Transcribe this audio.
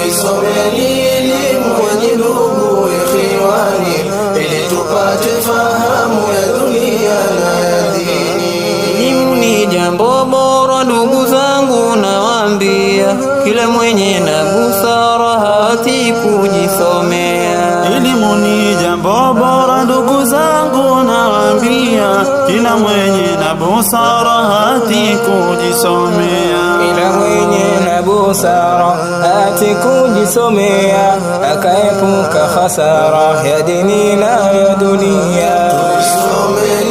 tuisomeni elimu wenye ndugu ikhwani, ili tupate fahamu ya dunia na ya dini. Elimu ni jambo bora ndugu zangu, nawaambia kila mwenye na busara hati kujisomea. Elimu ni jambo bora ndugu zangu, nawaambia kila mwenye na busara hati kujisomea. Kila mwenye na busara hati kujisomea, akaepuka hasara ya dini na ya dunia. Tuisomeni